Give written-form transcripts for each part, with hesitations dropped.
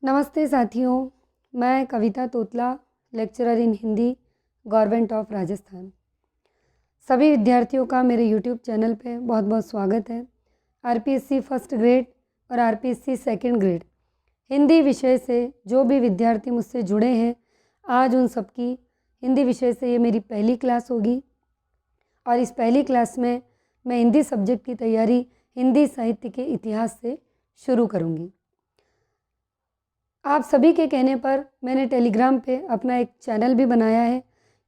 नमस्ते साथियों, मैं Kavita Totla, lecturer in Hindi, government of Rajasthan. सभी विद्यार्थियों का मेरे यूट्यूब चैनल पे बहुत बहुत स्वागत है। आरपीएससी फर्स्ट ग्रेड और आरपीएससी सेकंड ग्रेड हिंदी विषय से जो भी विद्यार्थी मुझसे जुड़े हैं, आज उन सबकी हिंदी विषय से ये मेरी पहली क्लास होगी। और इस पहली क्लास में मैं हिंदी सब्जेक्ट की तैयारी हिंदी साहित्य के इतिहास से शुरू करूँगी। आप सभी के कहने पर मैंने टेलीग्राम पे अपना एक चैनल भी बनाया है,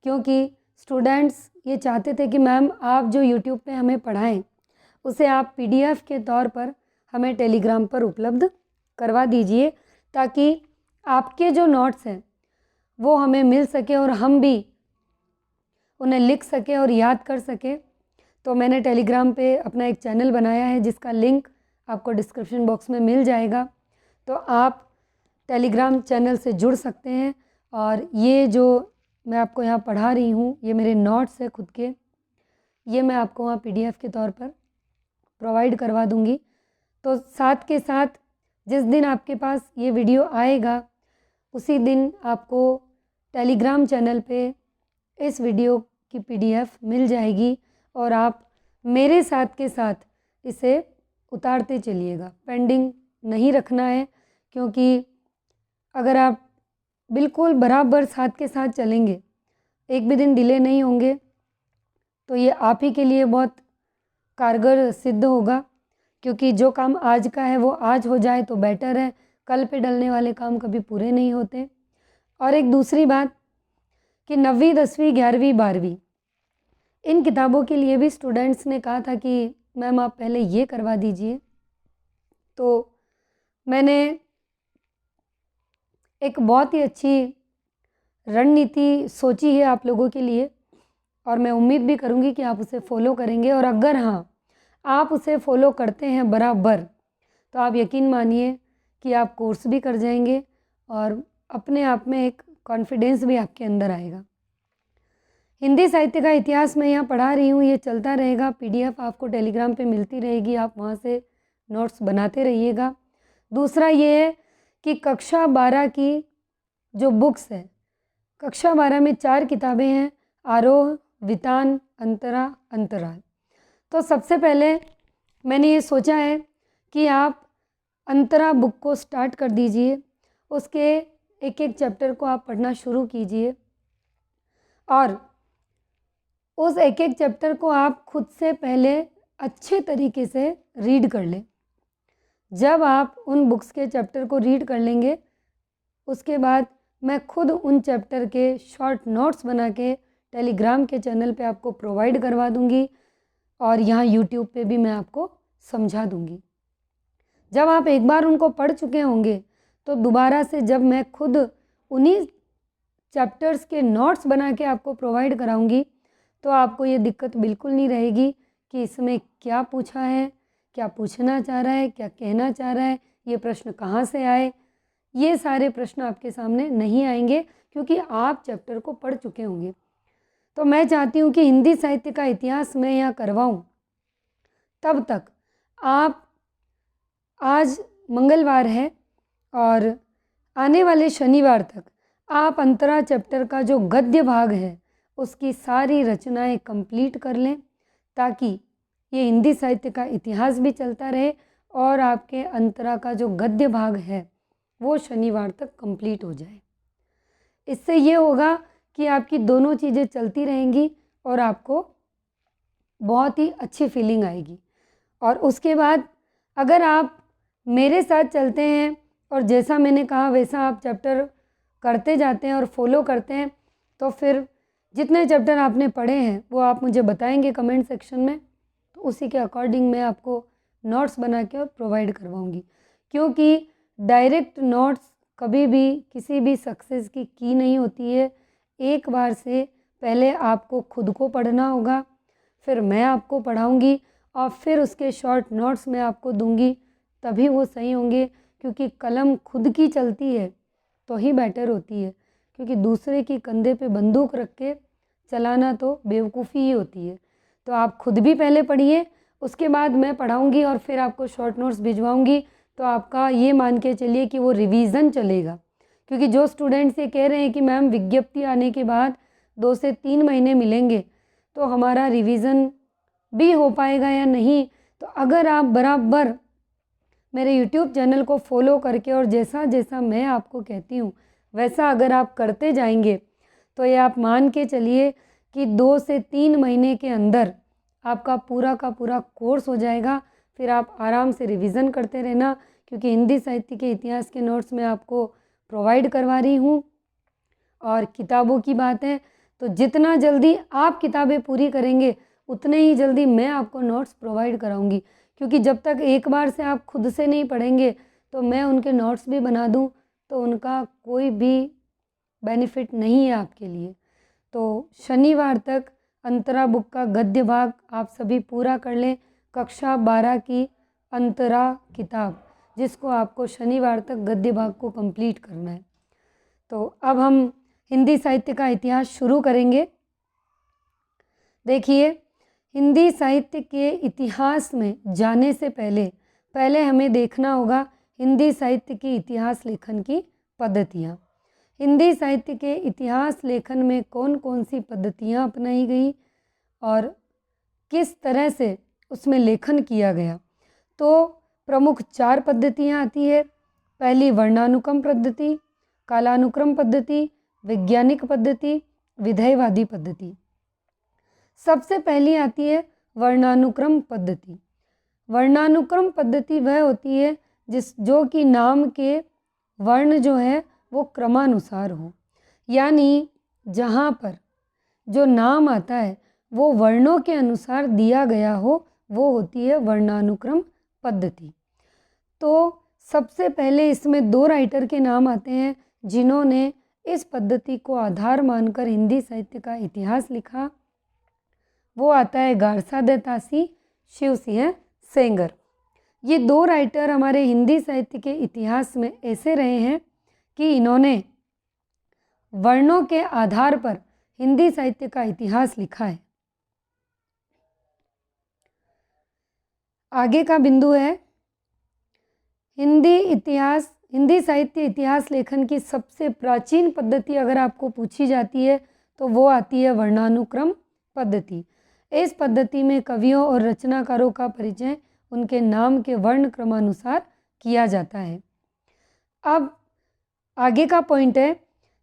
क्योंकि स्टूडेंट्स ये चाहते थे कि मैम आप जो यूट्यूब पे हमें पढ़ाएं उसे आप पीडीएफ के तौर पर हमें टेलीग्राम पर उपलब्ध करवा दीजिए, ताकि आपके जो नोट्स हैं वो हमें मिल सके और हम भी उन्हें लिख सके और याद कर सके। तो मैंने टेलीग्राम पे अपना एक चैनल बनाया है, जिसका लिंक आपको डिस्क्रिप्शन बॉक्स में मिल जाएगा। तो आप टेलीग्राम चैनल से जुड़ सकते हैं। और ये जो मैं आपको यहाँ पढ़ा रही हूँ, ये मेरे नोट्स है खुद के, ये मैं आपको वहाँ पीडीएफ के तौर पर प्रोवाइड करवा दूँगी। तो साथ के साथ जिस दिन आपके पास ये वीडियो आएगा, उसी दिन आपको टेलीग्राम चैनल पे इस वीडियो की पीडीएफ मिल जाएगी और आप मेरे साथ के साथ इसे उतारते चलिएगा। पेंडिंग नहीं रखना है, क्योंकि अगर आप बिल्कुल बराबर साथ के साथ चलेंगे, एक भी दिन डिले नहीं होंगे, तो ये आप ही के लिए बहुत कारगर सिद्ध होगा। क्योंकि जो काम आज का है वो आज हो जाए तो बेटर है, कल पे डलने वाले काम कभी पूरे नहीं होते। और एक दूसरी बात कि 9वीं 10वीं 11वीं 12वीं इन किताबों के लिए भी स्टूडेंट्स ने कहा था कि मैम आप पहले ये करवा दीजिए। तो मैंने एक बहुत ही अच्छी रणनीति सोची है आप लोगों के लिए, और मैं उम्मीद भी करूँगी कि आप उसे फॉलो करेंगे। और अगर हाँ, आप उसे फॉलो करते हैं बराबर, तो आप यकीन मानिए कि आप कोर्स भी कर जाएंगे और अपने आप में एक कॉन्फिडेंस भी आपके अंदर आएगा। हिंदी साहित्य का इतिहास मैं यहाँ पढ़ा रही हूँ, ये चलता रहेगा। पीडीएफ आपको टेलीग्राम पे मिलती रहेगी, आप वहाँ से नोट्स बनाते रहिएगा। दूसरा ये है कि कक्षा 12 की जो बुक्स है, कक्षा 12 में 4 किताबें हैं, आरोह, वितान, अंतरा, अंतराल। तो सबसे पहले मैंने ये सोचा है कि आप अंतरा बुक को स्टार्ट कर दीजिए, उसके एक एक चैप्टर को आप पढ़ना शुरू कीजिए और उस एक एक चैप्टर को आप खुद से पहले अच्छे तरीके से रीड कर लें। जब आप उन बुक्स के चैप्टर को रीड कर लेंगे, उसके बाद मैं खुद उन चैप्टर के शॉर्ट नोट्स बना के टेलीग्राम के चैनल पे आपको प्रोवाइड करवा दूंगी और यहाँ यूट्यूब पे भी मैं आपको समझा दूंगी। जब आप एक बार उनको पढ़ चुके होंगे, तो दोबारा से जब मैं खुद उन्हीं चैप्टर्स के नोट्स बना के आपको प्रोवाइड कराऊंगी, तो आपको ये दिक्कत बिल्कुल नहीं रहेगी कि इसमें क्या पूछा है, क्या पूछना चाह रहा है, क्या कहना चाह रहा है, ये प्रश्न कहाँ से आए। ये सारे प्रश्न आपके सामने नहीं आएंगे, क्योंकि आप चैप्टर को पढ़ चुके होंगे। तो मैं चाहती हूँ कि हिंदी साहित्य का इतिहास मैं यहाँ करवाऊँ, तब तक आप, आज मंगलवार है और आने वाले शनिवार तक आप अंतरा चैप्टर का जो गद्य भाग है उसकी सारी रचनाएं कंप्लीट कर लें, ताकि ये हिंदी साहित्य का इतिहास भी चलता रहे और आपके अंतरा का जो गद्य भाग है वो शनिवार तक कंप्लीट हो जाए। इससे ये होगा कि आपकी दोनों चीज़ें चलती रहेंगी और आपको बहुत ही अच्छी फीलिंग आएगी। और उसके बाद अगर आप मेरे साथ चलते हैं और जैसा मैंने कहा वैसा आप चैप्टर करते जाते हैं और फॉलो करते हैं, तो फिर जितने चैप्टर आपने पढ़े हैं वो आप मुझे बताएंगे कमेंट सेक्शन में, तो उसी के अकॉर्डिंग मैं आपको नोट्स बना के और प्रोवाइड करवाऊंगी। क्योंकि डायरेक्ट नोट्स कभी भी किसी भी सक्सेस की नहीं होती है। एक बार से पहले आपको खुद को पढ़ना होगा, फिर मैं आपको पढ़ाऊंगी और फिर उसके शॉर्ट नोट्स मैं आपको दूंगी, तभी वो सही होंगे। क्योंकि कलम खुद की चलती है तो ही बेटर होती है, क्योंकि दूसरे की कंधे पे बंदूक रख के चलाना तो बेवकूफ़ी ही होती है। तो आप खुद भी पहले पढ़िए, उसके बाद मैं पढ़ाऊंगी और फिर आपको शॉर्ट नोट्स भिजवाऊंगी, तो आपका ये मान के चलिए कि वो रिवीज़न चलेगा। क्योंकि जो स्टूडेंट्स ये कह रहे हैं कि मैम विज्ञप्ति आने के बाद 2 से 3 महीने मिलेंगे, तो हमारा रिवीज़न भी हो पाएगा या नहीं। तो अगर आप बराबर मेरे यूट्यूब चैनल को फॉलो करके और जैसा जैसा मैं आपको कहती हूँ वैसा अगर आप करते जाएंगे, तो ये आप मान के चलिए कि 2 से 3 महीने के अंदर आपका पूरा का पूरा कोर्स हो जाएगा। फिर आप आराम से रिवीज़न करते रहना, क्योंकि हिंदी साहित्य के इतिहास के नोट्स मैं आपको प्रोवाइड करवा रही हूँ। और किताबों की बात है तो जितना जल्दी आप किताबें पूरी करेंगे उतने ही जल्दी मैं आपको नोट्स प्रोवाइड कराऊंगी। क्योंकि जब तक एक बार से आप खुद से नहीं पढ़ेंगे तो मैं उनके नोट्स भी बना दूं तो उनका कोई भी बेनिफिट नहीं है आपके लिए। तो शनिवार तक अंतरा बुक का गद्य भाग आप सभी पूरा कर लें, कक्षा 12 की अंतरा किताब, जिसको आपको शनिवार तक गद्य भाग को कंप्लीट करना है। तो अब हम हिंदी साहित्य का इतिहास शुरू करेंगे। देखिए, हिंदी साहित्य के इतिहास में जाने से पहले हमें देखना होगा हिंदी साहित्य के इतिहास लेखन की पद्धतियाँ। हिंदी साहित्य के इतिहास लेखन में कौन कौन सी पद्धतियाँ अपनाई गई और किस तरह से उसमें लेखन किया गया। तो प्रमुख 4 पद्धतियाँ आती है। पहली वर्णानुक्रम पद्धति, कालानुक्रम पद्धति, वैज्ञानिक पद्धति, विधेयवादी पद्धति। सबसे पहली आती है वर्णानुक्रम पद्धति। वर्णानुक्रम पद्धति वह होती है जो कि नाम के वर्ण जो है वो क्रमानुसार हो, यानी जहाँ पर जो नाम आता है वो वर्णों के अनुसार दिया गया हो, वो होती है वर्णानुक्रम पद्धति। तो सबसे पहले इसमें 2 राइटर के नाम आते हैं जिन्होंने इस पद्धति को आधार मानकर हिंदी साहित्य का इतिहास लिखा। वो आता है गारसा दत्तासी, शिव सिंह सेंगर। ये 2 राइटर हमारे हिंदी साहित्य के इतिहास में ऐसे रहे हैं कि इन्होंने वर्णों के आधार पर हिंदी साहित्य का इतिहास लिखा है। आगे का बिंदु है हिंदी साहित्य इतिहास लेखन की सबसे प्राचीन पद्धति अगर आपको पूछी जाती है तो वो आती है वर्णानुक्रम पद्धति। इस पद्धति में कवियों और रचनाकारों का परिचय उनके नाम के वर्ण क्रमानुसार किया जाता है। अब आगे का पॉइंट है,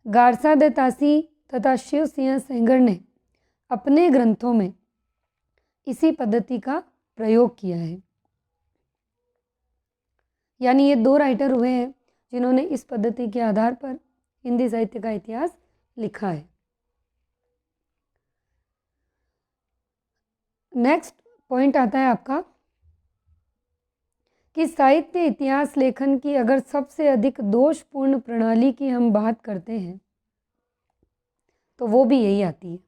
गारसा दत्तासी तथा शिव सिंह सेंगर ने अपने ग्रंथों में इसी पद्धति का प्रयोग किया है। यानी ये 2 राइटर हुए हैं जिन्होंने इस पद्धति के आधार पर हिंदी साहित्य का इतिहास लिखा है। नेक्स्ट पॉइंट आता है आपका कि साहित्य इतिहास लेखन की अगर सबसे अधिक दोषपूर्ण प्रणाली की हम बात करते हैं तो वो भी यही आती है।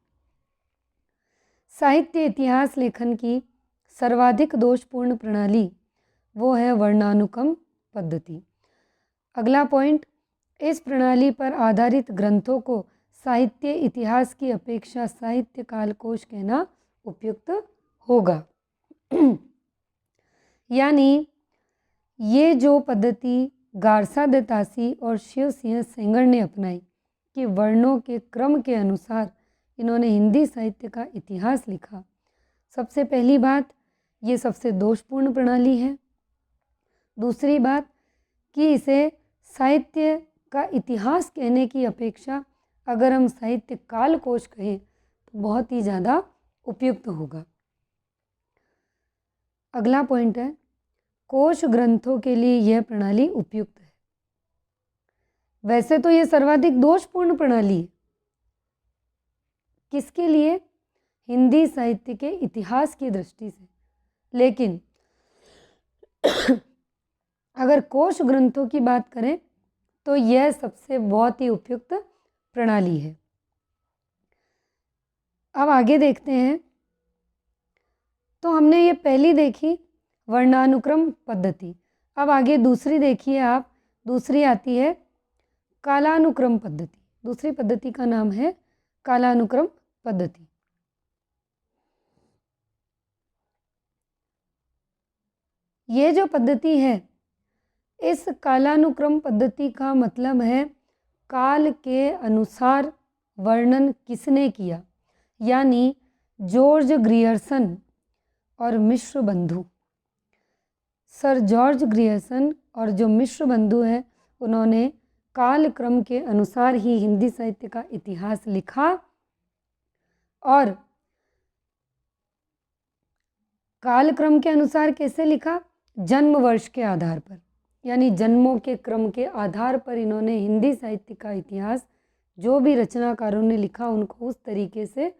साहित्य इतिहास लेखन की सर्वाधिक दोषपूर्ण प्रणाली वो है वर्णानुक्रम पद्धति। अगला पॉइंट, इस प्रणाली पर आधारित ग्रंथों को साहित्य इतिहास की अपेक्षा साहित्य कालकोश कहना उपयुक्त होगा। यानी ये जो पद्धति गारसा दत्तासी और शिव सिंह सेंगर ने अपनाई कि वर्णों के क्रम के अनुसार इन्होंने हिंदी साहित्य का इतिहास लिखा, सबसे पहली बात ये सबसे दोषपूर्ण प्रणाली है। दूसरी बात कि इसे साहित्य का इतिहास कहने की अपेक्षा अगर हम साहित्य कालकोश कहें तो बहुत ही ज़्यादा उपयुक्त होगा। अगला पॉइंट है, कोश ग्रंथों के लिए यह प्रणाली उपयुक्त है। वैसे तो ये सर्वाधिक दोषपूर्ण प्रणाली है, किसके लिए? हिंदी साहित्य के इतिहास की दृष्टि से। लेकिन अगर कोश ग्रंथों की बात करें तो यह सबसे बहुत ही उपयुक्त प्रणाली है। अब आगे देखते हैं। तो हमने ये पहली देखी वर्णानुक्रम पद्धति। अब आगे दूसरी देखिए आप, दूसरी आती है कालानुक्रम पद्धति। दूसरी पद्धति का नाम है कालानुक्रम पद्धति। ये जो पद्धति है इस कालानुक्रम पद्धति का मतलब है काल के अनुसार वर्णन किसने किया, यानी जॉर्ज ग्रियर्सन और मिश्र बंधु। सर जॉर्ज ग्रियर्सन और जो मिश्र बंधु हैं उन्होंने कालक्रम के अनुसार ही हिंदी साहित्य का इतिहास लिखा और कालक्रम के अनुसार कैसे लिखा, जन्म वर्ष के आधार पर, यानी जन्मों के क्रम के आधार पर इन्होंने हिंदी साहित्य का इतिहास जो भी रचनाकारों ने लिखा उनको उस तरीके से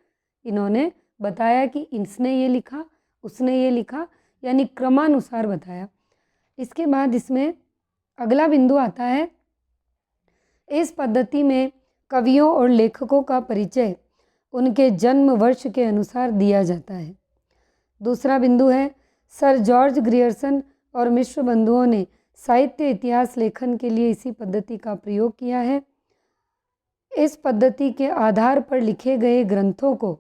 इन्होंने बताया कि इसने ये लिखा उसने ये लिखा, यानी क्रमानुसार बताया। इसके बाद इसमें अगला बिंदु आता है, इस पद्धति में कवियों और लेखकों का परिचय उनके जन्म वर्ष के अनुसार दिया जाता है। दूसरा बिंदु है, सर जॉर्ज ग्रियर्सन और मिश्र बंधुओं ने साहित्य इतिहास लेखन के लिए इसी पद्धति का प्रयोग किया है। इस पद्धति के आधार पर लिखे गए ग्रंथों को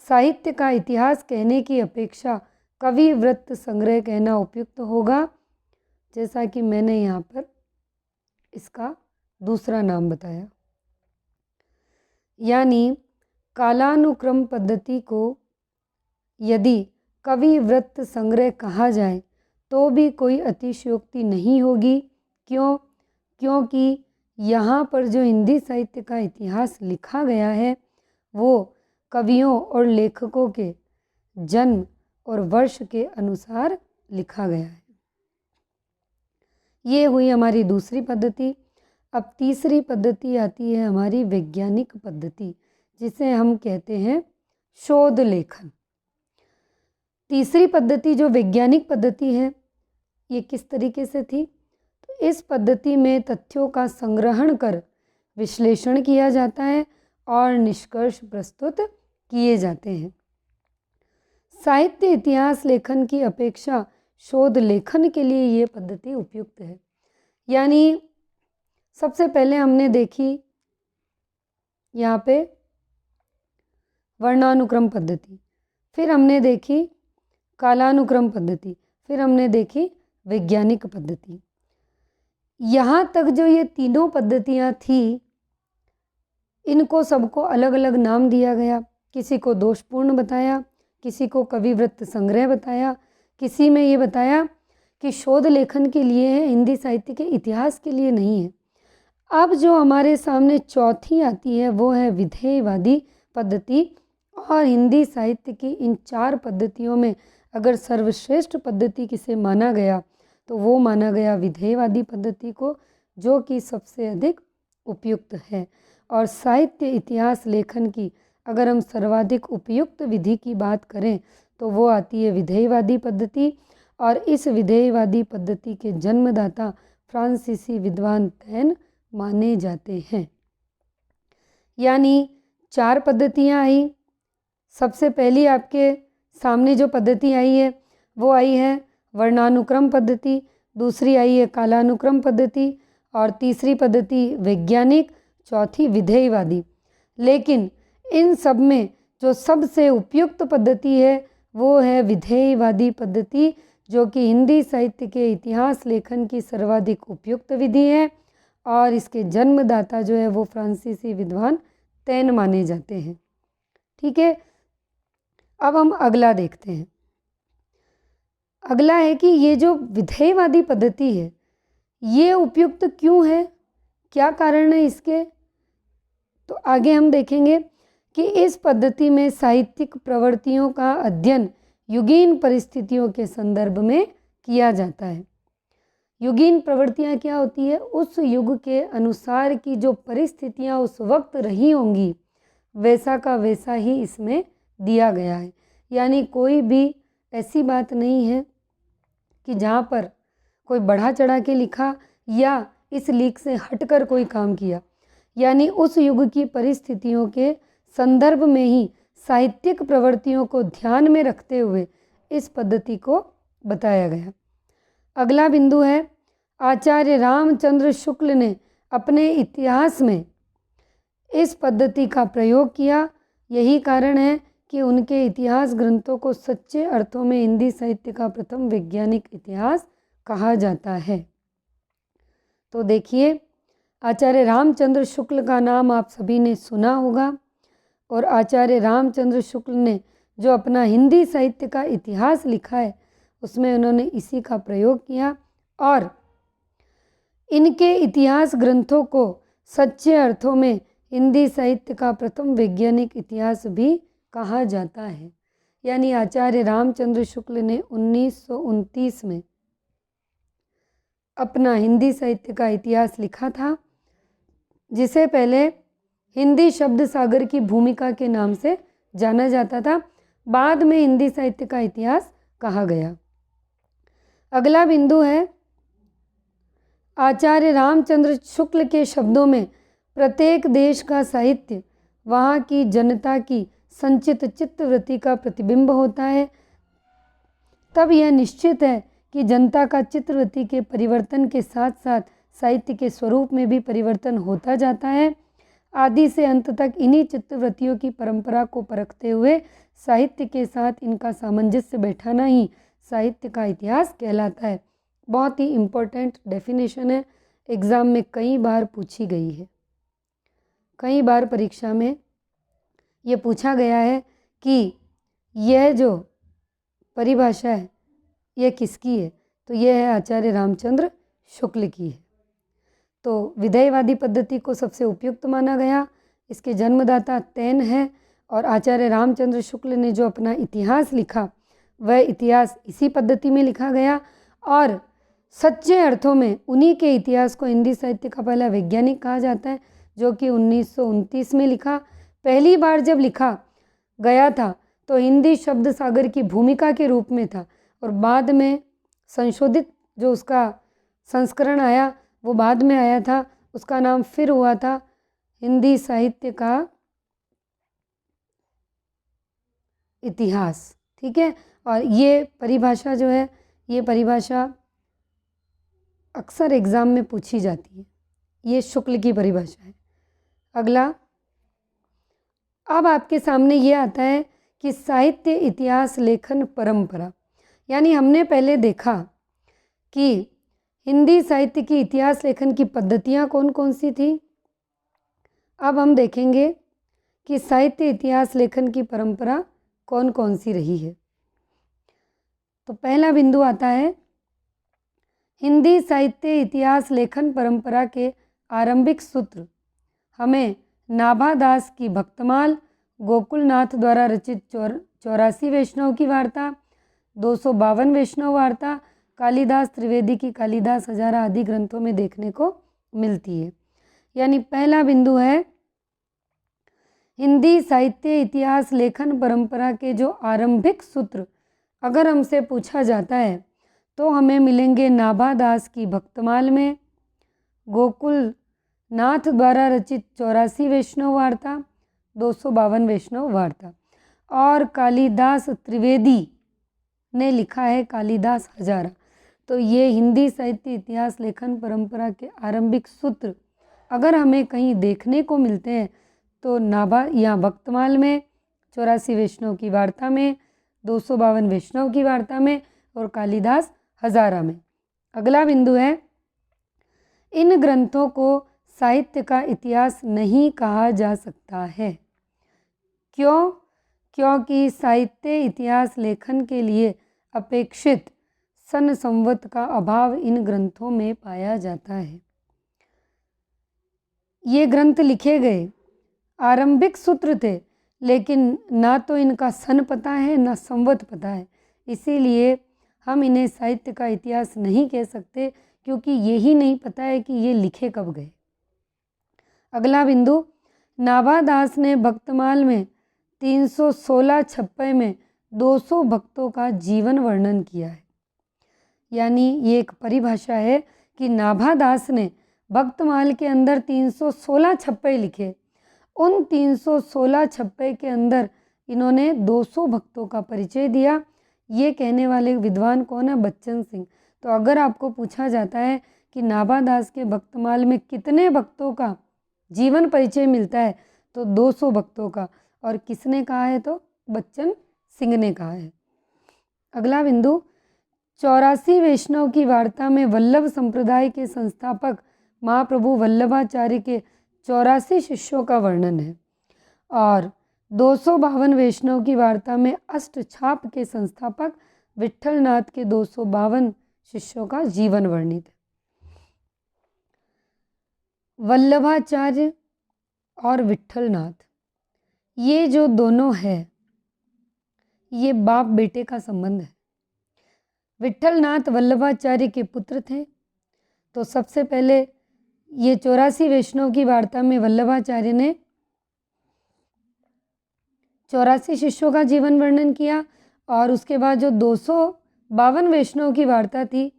साहित्य का इतिहास कहने की अपेक्षा कवि वृत्त संग्रह कहना उपयुक्त होगा, जैसा कि मैंने यहाँ पर इसका दूसरा नाम बताया। यानी कालानुक्रम पद्धति को यदि कवि वृत्त संग्रह कहा जाए तो भी कोई अतिशयोक्ति नहीं होगी। क्योंकि यहाँ पर जो हिंदी साहित्य का इतिहास लिखा गया है वो कवियों और लेखकों के जन्म और वर्ष के अनुसार लिखा गया है। ये हुई हमारी दूसरी पद्धति। अब तीसरी पद्धति आती है हमारी वैज्ञानिक पद्धति, जिसे हम कहते हैं शोध लेखन। तीसरी पद्धति जो वैज्ञानिक पद्धति है ये किस तरीके से थी, तो इस पद्धति में तथ्यों का संग्रहण कर विश्लेषण किया जाता है और निष्कर्ष प्रस्तुत किए जाते हैं। साहित्य इतिहास लेखन की अपेक्षा शोध लेखन के लिए ये पद्धति उपयुक्त है। यानी सबसे पहले हमने देखी यहाँ पे वर्णानुक्रम पद्धति, फिर हमने देखी कालानुक्रम पद्धति, फिर हमने देखी वैज्ञानिक पद्धति। यहाँ तक जो ये तीनों पद्धतियाँ थी इनको सबको अलग अलग नाम दिया गया। किसी को दोषपूर्ण बताया, किसी को कविवृत्त संग्रह बताया, किसी में ये बताया कि शोध लेखन के लिए है, हिंदी साहित्य के इतिहास के लिए नहीं है। अब जो हमारे सामने चौथी आती है वो है विधेयवादी पद्धति। और हिंदी साहित्य की इन चार पद्धतियों में अगर सर्वश्रेष्ठ पद्धति किसे माना गया तो वो माना गया विधेयवादी पद्धति को, जो कि सबसे अधिक उपयुक्त है। और साहित्य इतिहास लेखन की अगर हम सर्वाधिक उपयुक्त विधि की बात करें तो वो आती है विधेयवादी पद्धति। और इस विधेयवादी पद्धति के जन्मदाता फ्रांसीसी विद्वान तैन माने जाते हैं। यानी चार पद्धतियाँ आई। सबसे पहली आपके सामने जो पद्धति आई है वो आई है वर्णानुक्रम पद्धति, दूसरी आई है कालानुक्रम पद्धति और तीसरी पद्धति वैज्ञानिक, चौथी विधेयवादी। लेकिन इन सब में जो सबसे उपयुक्त पद्धति है वो है विधेयवादी पद्धति, जो कि हिंदी साहित्य के इतिहास लेखन की सर्वाधिक उपयुक्त विधि है। और इसके जन्मदाता जो है वो फ्रांसीसी विद्वान तैन माने जाते हैं। ठीक है, अब हम अगला देखते हैं। अगला है कि ये जो विधेयवादी पद्धति है ये उपयुक्त क्यों है, क्या कारण है इसके। तो आगे हम देखेंगे कि इस पद्धति में साहित्यिक प्रवृत्तियों का अध्ययन युगीन परिस्थितियों के संदर्भ में किया जाता है। युगीन प्रवृत्तियाँ क्या होती है, उस युग के अनुसार की जो परिस्थितियाँ उस वक्त रही होंगी वैसा का वैसा ही इसमें दिया गया है। यानी कोई भी ऐसी बात नहीं है कि जहाँ पर कोई बढ़ा चढ़ा के लिखा या इस लीक से हटकर कोई काम किया। यानी उस युग की परिस्थितियों के संदर्भ में ही साहित्यिक प्रवृत्तियों को ध्यान में रखते हुए इस पद्धति को बताया गया। अगला बिंदु है, आचार्य रामचंद्र शुक्ल ने अपने इतिहास में इस पद्धति का प्रयोग किया। यही कारण है कि उनके इतिहास ग्रंथों को सच्चे अर्थों में हिंदी साहित्य का प्रथम वैज्ञानिक इतिहास कहा जाता है। तो देखिए, आचार्य रामचंद्र शुक्ल का नाम आप सभी ने सुना होगा, और आचार्य रामचंद्र शुक्ल ने जो अपना हिंदी साहित्य का इतिहास लिखा है उसमें उन्होंने इसी का प्रयोग किया, और इनके इतिहास ग्रंथों को सच्चे अर्थों में हिंदी साहित्य का प्रथम वैज्ञानिक इतिहास भी कहा जाता है। यानी आचार्य रामचंद्र शुक्ल ने 1929 में अपना हिंदी साहित्य का इतिहास लिखा था, जिसे पहले हिंदी शब्द सागर की भूमिका के नाम से जाना जाता था, बाद में हिंदी साहित्य का इतिहास कहा गया। अगला बिंदु है, आचार्य रामचंद्र शुक्ल के शब्दों में प्रत्येक देश का साहित्य वहाँ की जनता की संचित चित्तवृत्ति का प्रतिबिंब होता है। तब यह निश्चित है कि जनता का चित्तवृत्ति के परिवर्तन के साथ साथ साहित्य के स्वरूप में भी परिवर्तन होता जाता है। आदि से अंत तक इन्हीं चित्तवृत्तियों की परंपरा को परखते हुए साहित्य के साथ इनका सामंजस्य बैठाना ही साहित्य का इतिहास कहलाता है। बहुत ही इम्पोर्टेंट डेफिनेशन है, एग्ज़ाम में कई बार पूछी गई है। कई बार परीक्षा में ये पूछा गया है कि यह जो परिभाषा है यह किसकी है, तो यह है आचार्य रामचंद्र शुक्ल की है। तो विधेयवादी पद्धति को सबसे उपयुक्त माना गया। इसके जन्मदाता तैन है, और आचार्य रामचंद्र शुक्ल ने जो अपना इतिहास लिखा वह इतिहास इसी पद्धति में लिखा गया, और सच्चे अर्थों में उन्हीं के इतिहास को हिंदी साहित्य का पहला वैज्ञानिक कहा जाता है, जो कि 1929 में लिखा। पहली बार जब लिखा गया था तो हिंदी शब्द सागर की भूमिका के रूप में था, और बाद में संशोधित जो उसका संस्करण आया वो बाद में आया था, उसका नाम फिर हुआ था हिंदी साहित्य का इतिहास। ठीक है, और ये परिभाषा जो है, ये परिभाषा अक्सर एग्ज़ाम में पूछी जाती है। ये शुक्ल की परिभाषा है। अगला, अब आपके सामने ये आता है कि साहित्य इतिहास लेखन परंपरा। यानी हमने पहले देखा कि हिंदी साहित्य की इतिहास लेखन की पद्धतियाँ कौन कौन सी थी। अब हम देखेंगे कि साहित्य इतिहास लेखन की परंपरा कौन कौन सी रही है। तो पहला बिंदु आता है, हिंदी साहित्य इतिहास लेखन परंपरा के आरंभिक सूत्र हमें नाभादास की भक्तमाल, गोकुलनाथ द्वारा रचित 84 वैष्णव की वार्ता, 252 वैष्णव वार्ता, कालिदास त्रिवेदी की कालिदास हजारा आदि ग्रंथों में देखने को मिलती है। यानी पहला बिंदु है, हिंदी साहित्य इतिहास लेखन परंपरा के जो आरंभिक सूत्र अगर हमसे पूछा जाता है तो हमें मिलेंगे नाभादास की भक्तमाल में, गोकुलनाथ द्वारा रचित 84 वैष्णव वार्ता, 252 वैष्णव वार्ता, और कालिदास त्रिवेदी ने लिखा है कालिदास हजारा। तो ये हिंदी साहित्य इतिहास लेखन परंपरा के आरंभिक सूत्र अगर हमें कहीं देखने को मिलते हैं तो नाभा या भक्तमाल में, 84 वैष्णव की वार्ता में, 252 वैष्णव की वार्ता में, और कालिदास हजारा में। अगला बिंदु है, इन ग्रंथों को साहित्य का इतिहास नहीं कहा जा सकता है। क्यों? क्योंकि साहित्य इतिहास लेखन के लिए अपेक्षित सन संवत का अभाव इन ग्रंथों में पाया जाता है। ये ग्रंथ लिखे गए आरंभिक सूत्र थे, लेकिन ना तो इनका सन पता है ना संवत पता है, इसीलिए हम इन्हें साहित्य का इतिहास नहीं कह सकते, क्योंकि यही नहीं पता है कि ये लिखे कब गए। अगला बिंदु, नाभादास ने भक्तमाल में 316 छप्पे में 200 भक्तों का जीवन वर्णन किया है। यानी ये एक परिभाषा है कि नाभादास ने भक्तमाल के अंदर 316 छप्पे लिखे। उन 316 छप्पे के अंदर इन्होंने 200 भक्तों का परिचय दिया। ये कहने वाले विद्वान कौन है? बच्चन सिंह। तो अगर आपको पूछा जाता है कि नाभादास के भक्तमाल में कितने भक्तों का जीवन परिचय मिलता है तो 200 भक्तों का, और किसने कहा है? तो बच्चन सिंह ने कहा है। अगला बिंदु, 84 वैष्णव की वार्ता में वल्लभ संप्रदाय के संस्थापक महाप्रभु वल्लभाचार्य के 84 शिष्यों का वर्णन है और 252 वैष्णव की वार्ता में अष्टछाप के संस्थापक विट्ठलनाथ के 252 शिष्यों का जीवन वर्णित है। वल्लभाचार्य और विट्ठलनाथ, ये जो दोनों है, ये बाप बेटे का संबंध है। विट्ठलनाथ वल्लभाचार्य के पुत्र थे। तो सबसे पहले ये 84 वैष्णव की वार्ता में वल्लभाचार्य ने 84 शिष्यों का जीवन वर्णन किया और उसके बाद जो 252 वैष्णव की वार्ता थी,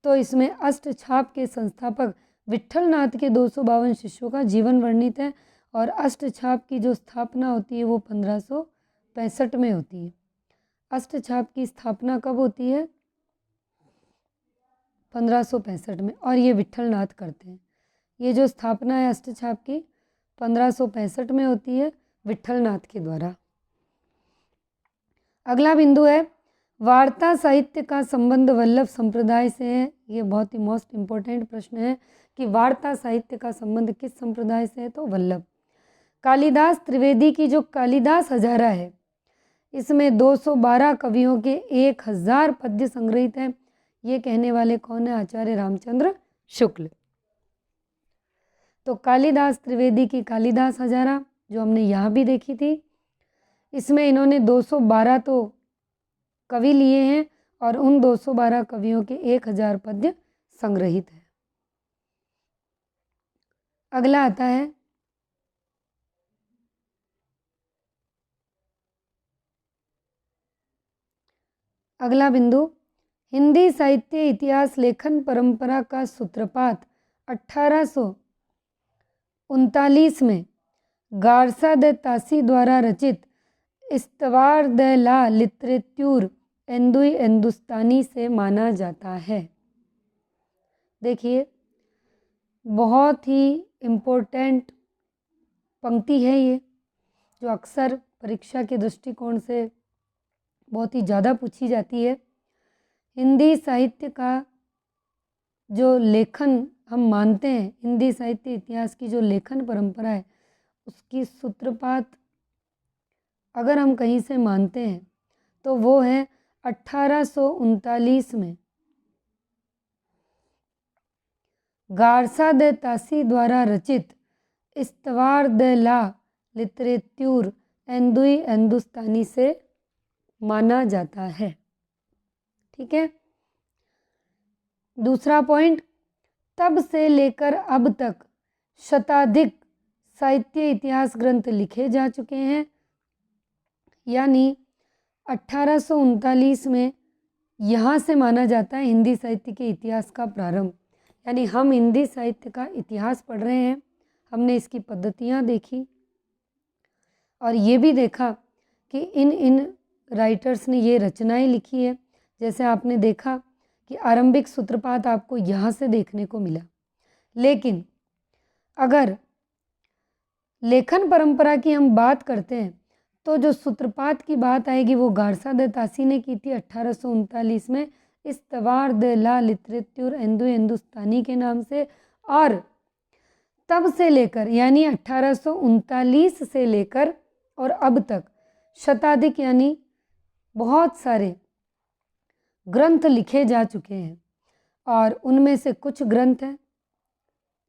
तो इसमें अष्टछाप के संस्थापक विट्ठलनाथ के 252 शिष्यों का जीवन वर्णित है और अष्टछाप की जो स्थापना होती है वो 1565 में होती है। अष्टछाप की स्थापना कब होती है? 1565 में, और ये विट्ठलनाथ करते हैं। ये जो स्थापना है अष्टछाप की 1565 में होती है विट्ठलनाथ के द्वारा। अगला बिंदु है वार्ता साहित्य का संबंध वल्लभ संप्रदाय से है। ये बहुत ही मोस्ट इम्पोर्टेंट प्रश्न है कि वार्ता साहित्य का संबंध किस संप्रदाय से है, तो वल्लभ। कालिदास त्रिवेदी की जो कालिदास हजारा है, इसमें 212 कवियों के 1000 पद्य संग्रहित हैं। ये कहने वाले कौन है? आचार्य रामचंद्र शुक्ल। तो कालिदास त्रिवेदी की कालिदास हजारा जो हमने यहाँ भी देखी थी, इसमें इन्होंने 212 तो कवि लिए हैं और उन 212 कवियों के 1000 पद्य संग्रहित है। अगला आता है अगला बिंदु, हिंदी साहित्य इतिहास लेखन परंपरा का सूत्रपात 1839 में गारसा द तासी द्वारा रचित इस्तवार द ला लिटरेच्यूर एंदुई हिंदुस्तानी से माना जाता है। देखिए, बहुत ही इम्पोर्टेंट पंक्ति है ये, जो अक्सर परीक्षा के दृष्टिकोण से बहुत ही ज़्यादा पूछी जाती है। हिंदी साहित्य का जो लेखन हम मानते हैं, हिंदी साहित्य इतिहास की जो लेखन परंपरा है, उसकी सूत्रपात अगर हम कहीं से मानते हैं तो वो है 1839 में गारसा द तासी द्वारा रचित इस्तवार द ला लिटरेच्यूर एंदुई हिंदुस्तानी से माना जाता है। ठीक है। दूसरा पॉइंट, तब से लेकर अब तक शताधिक साहित्य इतिहास ग्रंथ लिखे जा चुके हैं, यानी 1839 में यहाँ से माना जाता है हिंदी साहित्य के इतिहास का प्रारंभ। यानी हम हिंदी साहित्य का इतिहास पढ़ रहे हैं, हमने इसकी पद्धतियाँ देखी और ये भी देखा कि इन राइटर्स ने ये रचनाएं लिखी है। जैसे आपने देखा कि आरंभिक सूत्रपात आपको यहाँ से देखने को मिला, लेकिन अगर लेखन परंपरा की हम बात करते हैं तो जो सूत्रपात की बात आएगी वो गारसा द तासी ने की थी 1839 में इस्तवार द ला लिटरेच्यूर एंदुई हिंदुस्तानी के नाम से। और तब से लेकर यानी 1839 से लेकर और अब तक शताधिक यानी बहुत सारे ग्रंथ लिखे जा चुके हैं और उनमें से कुछ ग्रंथ हैं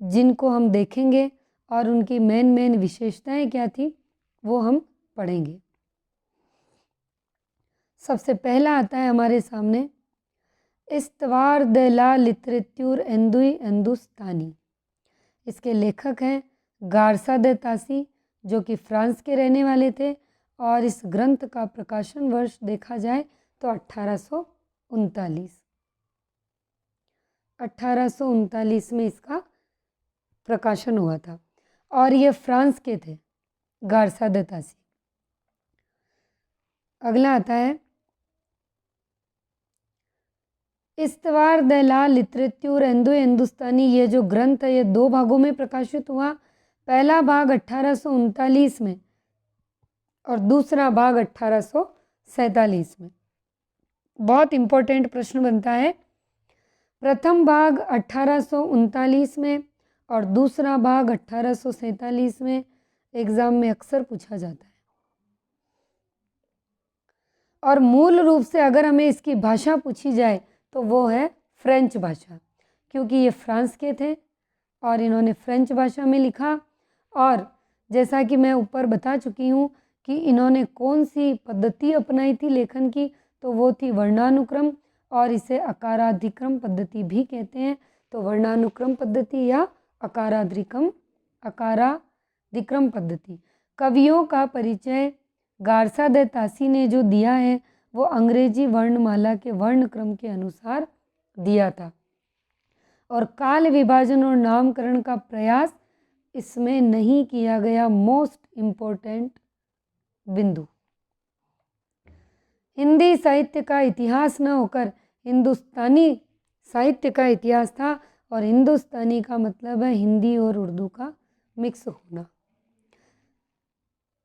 जिनको हम देखेंगे और उनकी मेन विशेषताएं क्या थी वो हम पढ़ेंगे। सबसे पहला आता है हमारे सामने इस्तवार द ला लिटरेच्यूर एंदुई हिंदुस्तानी। इसके लेखक हैं गारसा द तासी, जो कि फ्रांस के रहने वाले थे, और इस ग्रंथ का प्रकाशन वर्ष देखा जाए तो 1839 में इसका प्रकाशन हुआ था और ये फ्रांस के थे, गारसा द तासी। अगला आता है इस्तवार द ला लिटरेच्यूर एंदुई हिंदुस्तानी। ये जो ग्रंथ है ये 2 भागों में प्रकाशित हुआ। पहला भाग 1839 में और दूसरा भाग 1847 में। बहुत इम्पोर्टेंट प्रश्न बनता है। प्रथम भाग 1839 में और दूसरा भाग 1847 में एग्ज़ाम में अक्सर पूछा जाता है। और मूल रूप से अगर हमें इसकी भाषा पूछी जाए तो वो है फ्रेंच भाषा, क्योंकि ये फ्रांस के थे और इन्होंने फ्रेंच भाषा में लिखा। और जैसा कि मैं ऊपर बता चुकी हूँ कि इन्होंने कौन सी पद्धति अपनाई थी लेखन की, तो वो थी वर्णानुक्रम, और इसे अकाराधिक्रम पद्धति भी कहते हैं। तो वर्णानुक्रम पद्धति या अकाराधिक्रम पद्धति। कवियों का परिचय गार्सा दे तासी ने जो दिया है वो अंग्रेजी वर्णमाला के वर्णक्रम के अनुसार दिया था। और काल विभाजन और नामकरण का प्रयास इसमें नहीं किया गया। मोस्ट इम्पोर्टेंट बिंदु, हिंदी साहित्य का इतिहास न होकर हिंदुस्तानी साहित्य का इतिहास था, और हिंदुस्तानी का मतलब है हिंदी और उर्दू का मिक्स होना।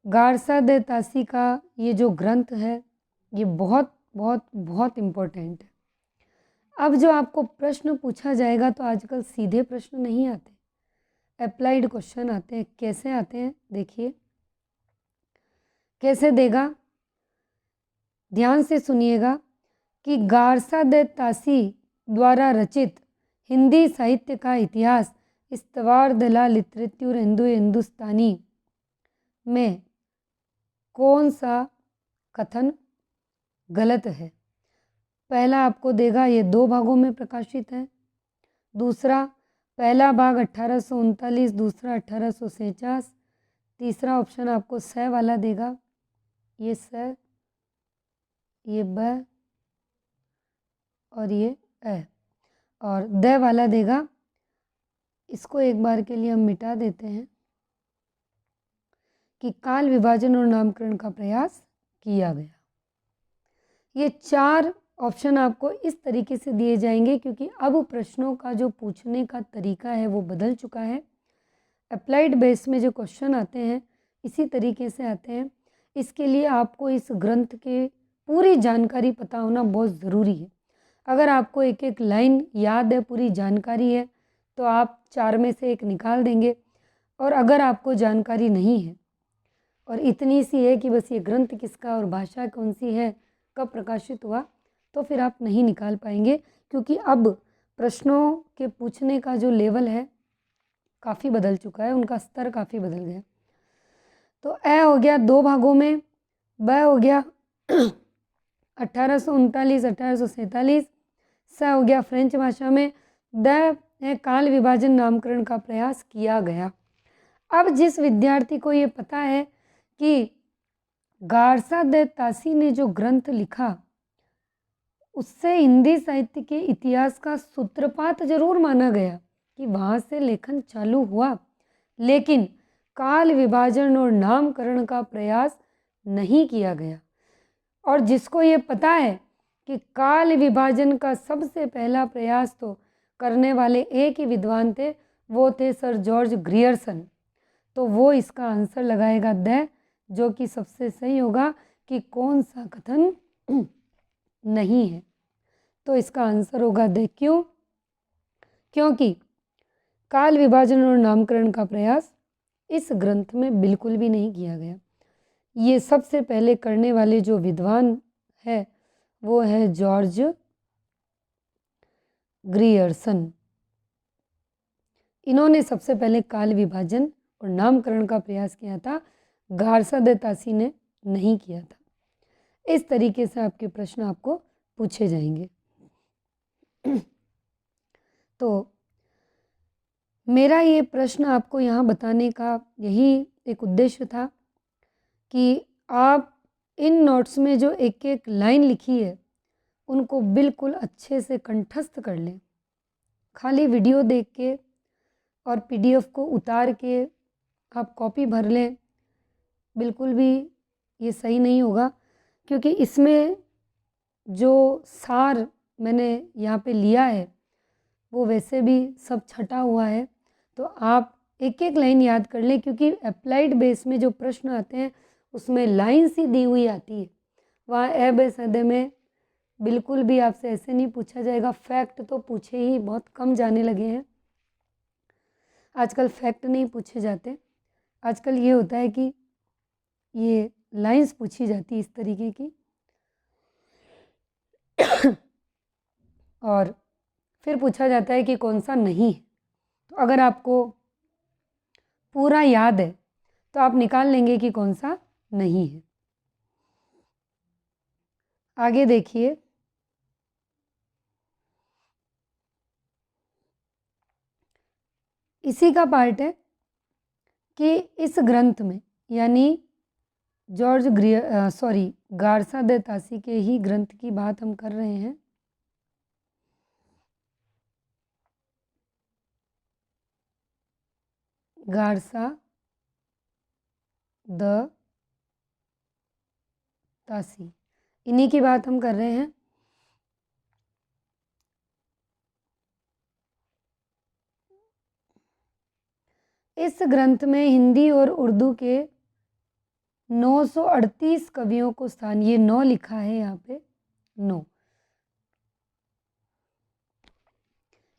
गार्सा दे तासी का ये जो ग्रंथ है ये बहुत बहुत बहुत इम्पोर्टेंट है। अब जो आपको प्रश्न पूछा जाएगा तो आजकल सीधे प्रश्न नहीं आते, अप्लाइड क्वेश्चन आते हैं। कैसे आते हैं देखिए, कैसे देगा, ध्यान से सुनिएगा कि गार्सा दे तासी द्वारा रचित हिंदी साहित्य का इतिहास इस्तवार de la लिटरेचर हिंदुस्तानी में कौन सा कथन गलत है। पहला आपको देगा ये 2 भागों में प्रकाशित है। दूसरा, पहला भाग 1839, दूसरा 1846। तीसरा ऑप्शन आपको स वाला देगा, ये स, ये ब और ये अ, और द वाला देगा। इसको एक बार के लिए हम मिटा देते हैं कि काल विभाजन और नामकरण का प्रयास किया गया। ये 4 ऑप्शन आपको इस तरीके से दिए जाएंगे क्योंकि अब प्रश्नों का जो पूछने का तरीका है वो बदल चुका है। अप्लाइड बेस में जो क्वेश्चन आते हैं इसी तरीके से आते हैं। इसके लिए आपको इस ग्रंथ के पूरी जानकारी पता होना बहुत ज़रूरी है। अगर आपको एक एक लाइन याद है, पूरी जानकारी है, तो आप 4 में से 1 निकाल देंगे। और अगर आपको जानकारी नहीं है और इतनी सी है कि बस ये ग्रंथ किसका और भाषा कौन सी है, कब प्रकाशित हुआ, तो फिर आप नहीं निकाल पाएंगे, क्योंकि अब प्रश्नों के पूछने का जो लेवल है काफ़ी बदल चुका है, उनका स्तर काफ़ी बदल गया। तो अ हो गया 2 भागों में, ब हो गया 1839 1847, स हो गया फ्रेंच भाषा में, द है काल विभाजन नामकरण का प्रयास किया गया। अब जिस विद्यार्थी को ये पता है कि गार्सा दे तासी ने जो ग्रंथ लिखा उससे हिंदी साहित्य के इतिहास का सूत्रपात जरूर माना गया कि वहाँ से लेखन चालू हुआ, लेकिन काल विभाजन और नामकरण का प्रयास नहीं किया गया। और जिसको ये पता है कि काल विभाजन का सबसे पहला प्रयास तो करने वाले एक ही विद्वान थे, वो थे सर जॉर्ज ग्रियर्सन। तो वो इसका आंसर लगाएगा द, जो कि सबसे सही होगा कि कौन सा कथन नहीं है। तो इसका आंसर होगा द। क्यों? क्योंकि काल विभाजन और नामकरण का प्रयास इस ग्रंथ में बिल्कुल भी नहीं किया गया। ये सबसे पहले करने वाले जो विद्वान है वो है जॉर्ज ग्रियर्सन। इन्होंने सबसे पहले काल विभाजन और नामकरण का प्रयास किया था, गार्सा दे तासी ने नहीं किया था। इस तरीके से आपके प्रश्न आपको पूछे जाएंगे। तो मेरा ये प्रश्न आपको यहाँ बताने का यही एक उद्देश्य था कि आप इन नोट्स में जो एक एक लाइन लिखी है उनको बिल्कुल अच्छे से कंठस्थ कर लें। खाली वीडियो देख के और पीडीएफ को उतार के आप कॉपी भर लें, बिल्कुल भी ये सही नहीं होगा, क्योंकि इसमें जो सार मैंने यहाँ पे लिया है वो वैसे भी सब छटा हुआ है। तो आप एक एक लाइन याद कर लें, क्योंकि अप्लाइड बेस में जो प्रश्न आते हैं उसमें लाइन सी दी हुई आती है। वहाँ ए बे सदे में बिल्कुल भी आपसे ऐसे नहीं पूछा जाएगा। फैक्ट तो पूछे ही बहुत कम जाने लगे हैं। आजकल फैक्ट नहीं पूछे जाते, आजकल ये होता है कि ये लाइंस पूछी जाती इस तरीके की और फिर पूछा जाता है कि कौन सा नहीं है। तो अगर आपको पूरा याद है तो आप निकाल लेंगे कि कौन सा नहीं है। आगे देखिए, इसी का पार्ट है कि इस ग्रंथ में, यानी गार्सा दे तासी के ही ग्रंथ की बात हम कर रहे हैं। गार्सा द तासी, इन्हीं की बात हम कर रहे हैं। इस ग्रंथ में हिंदी और उर्दू के 938 कवियों को स्थान, ये 9 लिखा है यहाँ पे, 9,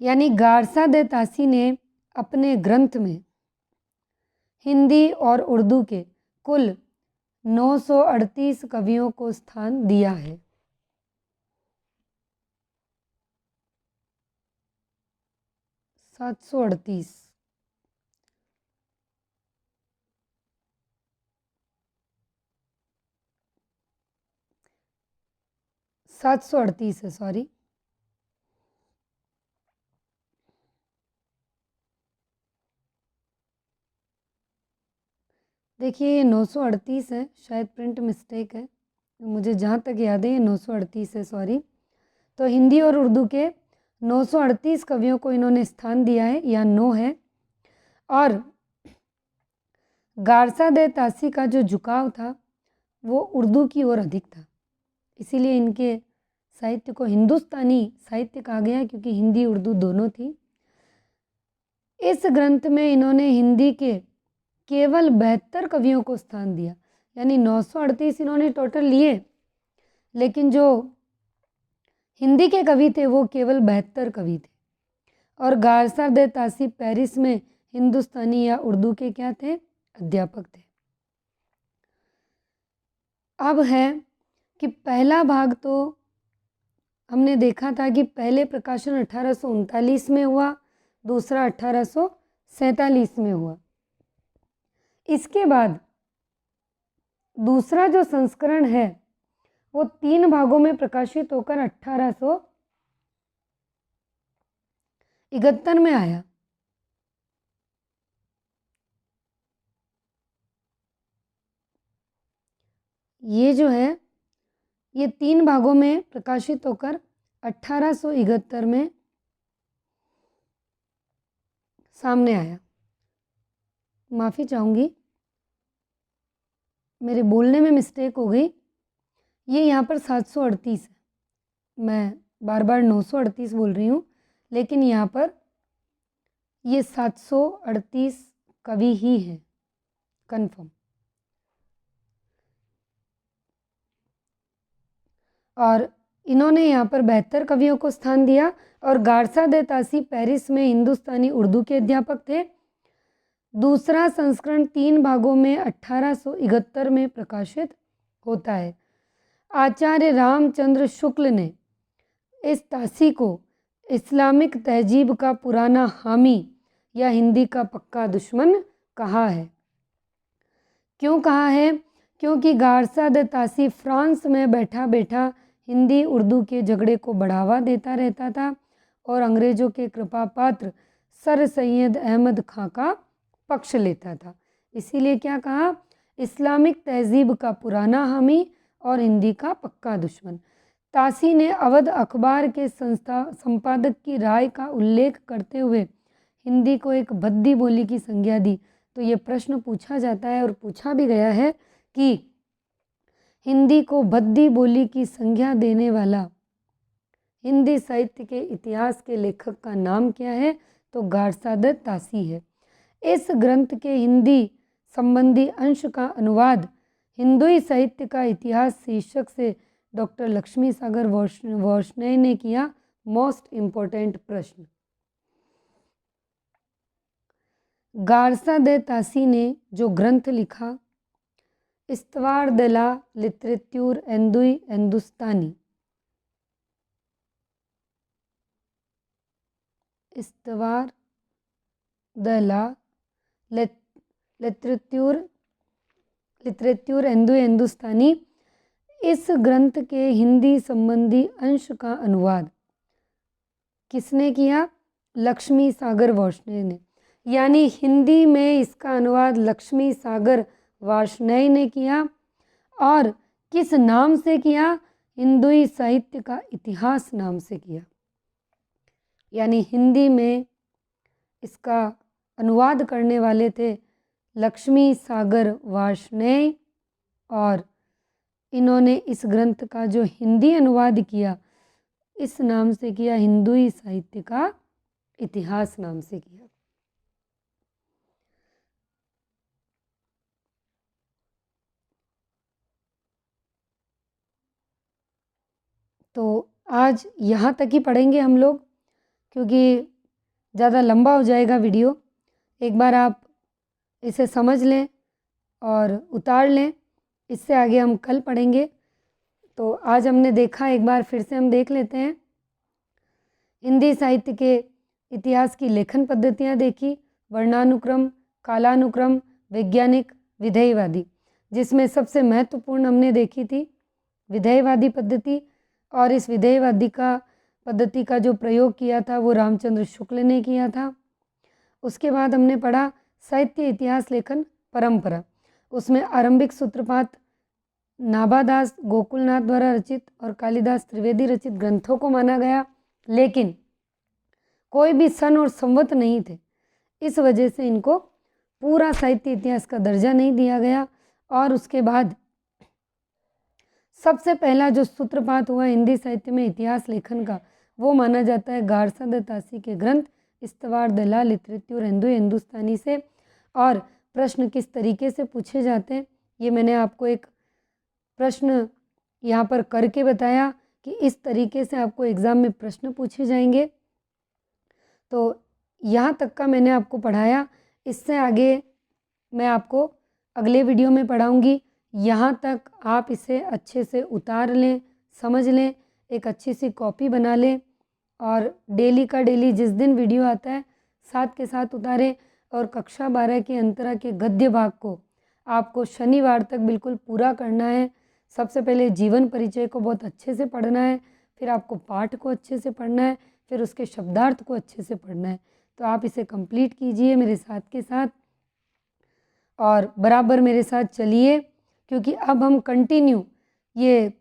यानी गार्सा दे तासी ने अपने ग्रंथ में हिंदी और उर्दू के कुल 938 कवियों को स्थान दिया है। 738, है, सॉरी। देखिए ये 938 है, शायद प्रिंट मिस्टेक है, मुझे जहाँ तक याद है ये 938 है, सॉरी। तो हिंदी और उर्दू के 938 कवियों को इन्होंने स्थान दिया है, या 9 है। और गारसा दे तासी का जो झुकाव था वो उर्दू की ओर अधिक था, इसीलिए इनके साहित्य को हिंदुस्तानी साहित्य कहा गया, क्योंकि हिंदी उर्दू दोनों थी। इस ग्रंथ में इन्होंने हिंदी के केवल 72 कवियों को स्थान दिया, यानी 938 इन्होंने टोटल लिए, लेकिन जो हिंदी के कवि थे वो केवल 72 कवि थे। और गारसा दे तासी पेरिस में हिंदुस्तानी या उर्दू के क्या थे, अध्यापक थे। अब है कि पहला भाग तो हमने देखा था कि पहले प्रकाशन 1839 में हुआ, दूसरा 1847 में हुआ। इसके बाद दूसरा जो संस्करण है वो 3 भागों में प्रकाशित होकर 1871 में आया। ये जो है ये 3 भागों में प्रकाशित होकर 1871 में सामने आया। माफ़ी चाहूँगी, मेरे बोलने में मिस्टेक हो गई, ये यहाँ पर 738 है, मैं बार बार 938 बोल रही हूँ, लेकिन यहाँ पर ये 738 कवि ही हैं, कन्फर्म। और इन्होंने यहाँ पर 72 कवियों को स्थान दिया। और गारसा दे तासी पेरिस में हिंदुस्तानी उर्दू के अध्यापक थे। दूसरा संस्करण 3 भागों में 1871 में प्रकाशित होता है। आचार्य रामचंद्र शुक्ल ने इस तासी को इस्लामिक तहजीब का पुराना हामी या हिंदी का पक्का दुश्मन कहा है। क्यों कहा है? क्योंकि गारसा दे तासी फ्रांस में बैठा बैठा हिंदी उर्दू के झगड़े को बढ़ावा देता रहता था और अंग्रेज़ों के कृपा पात्र सर सैयद अहमद खां का पक्ष लेता था। इसीलिए क्या कहा? इस्लामिक तहजीब का पुराना हामी और हिंदी का पक्का दुश्मन। तासी ने अवध अखबार के संपादक की राय का उल्लेख करते हुए हिंदी को एक भद्दी बोली की संज्ञा दी। तो ये प्रश्न पूछा जाता है और पूछा भी गया है कि हिंदी को भद्दी बोली की संज्ञा देने वाला हिंदी साहित्य के इतिहास के लेखक का नाम क्या है? तो गारसा दे तासी है। इस ग्रंथ के हिंदी संबंधी अंश का अनुवाद हिंदुई साहित्य का इतिहास शीर्षक से डॉक्टर लक्ष्मी सागर वैष्णव ने किया। मोस्ट इम्पोर्टेंट प्रश्न। गारसा दे तासी ने जो ग्रंथ लिखा, इस्तवार de la literature endui हिंदुस्तानी, इस्तवार de la literature हिंदू हिंदुस्तानी, इस ग्रंथ के हिंदी संबंधी अंश का अनुवाद किसने किया? लक्ष्मी सागर वार्ष्णेय ने। यानी हिंदी में इसका अनुवाद लक्ष्मी सागर वार्ष्णेय ने किया। और किस नाम से किया? हिंदुई साहित्य का इतिहास नाम से किया। यानी हिंदी में इसका अनुवाद करने वाले थे लक्ष्मी सागर वार्ष्णेय, और इन्होंने इस ग्रंथ का जो हिंदी अनुवाद किया इस नाम से किया, हिंदुई साहित्य का इतिहास नाम से किया। तो आज यहाँ तक ही पढ़ेंगे हम लोग, क्योंकि ज़्यादा लंबा हो जाएगा वीडियो। एक बार आप इसे समझ लें और उतार लें, इससे आगे हम कल पढ़ेंगे। तो आज हमने देखा, एक बार फिर से हम देख लेते हैं। हिंदी साहित्य के इतिहास की लेखन पद्धतियाँ देखी, वर्णानुक्रम, कालानुक्रम, वैज्ञानिक, विधेयवादी, जिसमें सबसे महत्वपूर्ण हमने देखी थी विधेयवादी पद्धति। और इस विधेयवादी का पद्धति का जो प्रयोग किया था वो रामचंद्र शुक्ल ने किया था। उसके बाद हमने पढ़ा साहित्य इतिहास लेखन परंपरा। उसमें आरंभिक सूत्रपात नाभादास गोकुलनाथ द्वारा रचित और कालिदास त्रिवेदी रचित ग्रंथों को माना गया, लेकिन कोई भी सन और संवत नहीं थे। इस वजह से इनको पूरा साहित्य इतिहास का दर्जा नहीं दिया गया। और उसके बाद सबसे पहला जो सूत्रपात हुआ हिंदी साहित्य में इतिहास लेखन का, वो माना जाता है गारसा दे तासी के ग्रंथ इस्तवार de la literature हिंदुस्तानी से। और प्रश्न किस तरीके से पूछे जाते हैं ये मैंने आपको एक प्रश्न यहाँ पर करके बताया कि इस तरीके से आपको एग्ज़ाम में प्रश्न पूछे जाएंगे। तो यहाँ तक का मैंने आपको पढ़ाया। इससे आगे मैं आपको अगले वीडियो में पढ़ाऊँगी। यहाँ तक आप इसे अच्छे से उतार लें, समझ लें, एक अच्छी सी कॉपी बना लें और डेली का डेली जिस दिन वीडियो आता है साथ के साथ उतारें। और कक्षा 12 के अंतरा के गद्य भाग को आपको शनिवार तक बिल्कुल पूरा करना है। सबसे पहले जीवन परिचय को बहुत अच्छे से पढ़ना है, फिर आपको पाठ को अच्छे से पढ़ना है, फिर उसके शब्दार्थ को अच्छे से पढ़ना है। तो आप इसे कंप्लीट कीजिए मेरे साथ के साथ और बराबर मेरे साथ चलिए, क्योंकि अब हम कंटिन्यू ये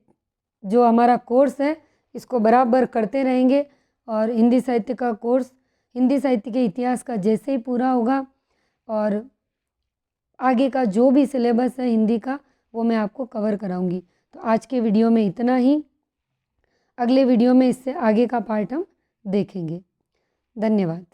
जो हमारा कोर्स है इसको बराबर करते रहेंगे। और हिंदी साहित्य का कोर्स हिंदी साहित्य के इतिहास का जैसे ही पूरा होगा और आगे का जो भी सिलेबस है हिंदी का वो मैं आपको कवर कराऊंगी। तो आज के वीडियो में इतना ही, अगले वीडियो में इससे आगे का पार्ट हम देखेंगे। धन्यवाद।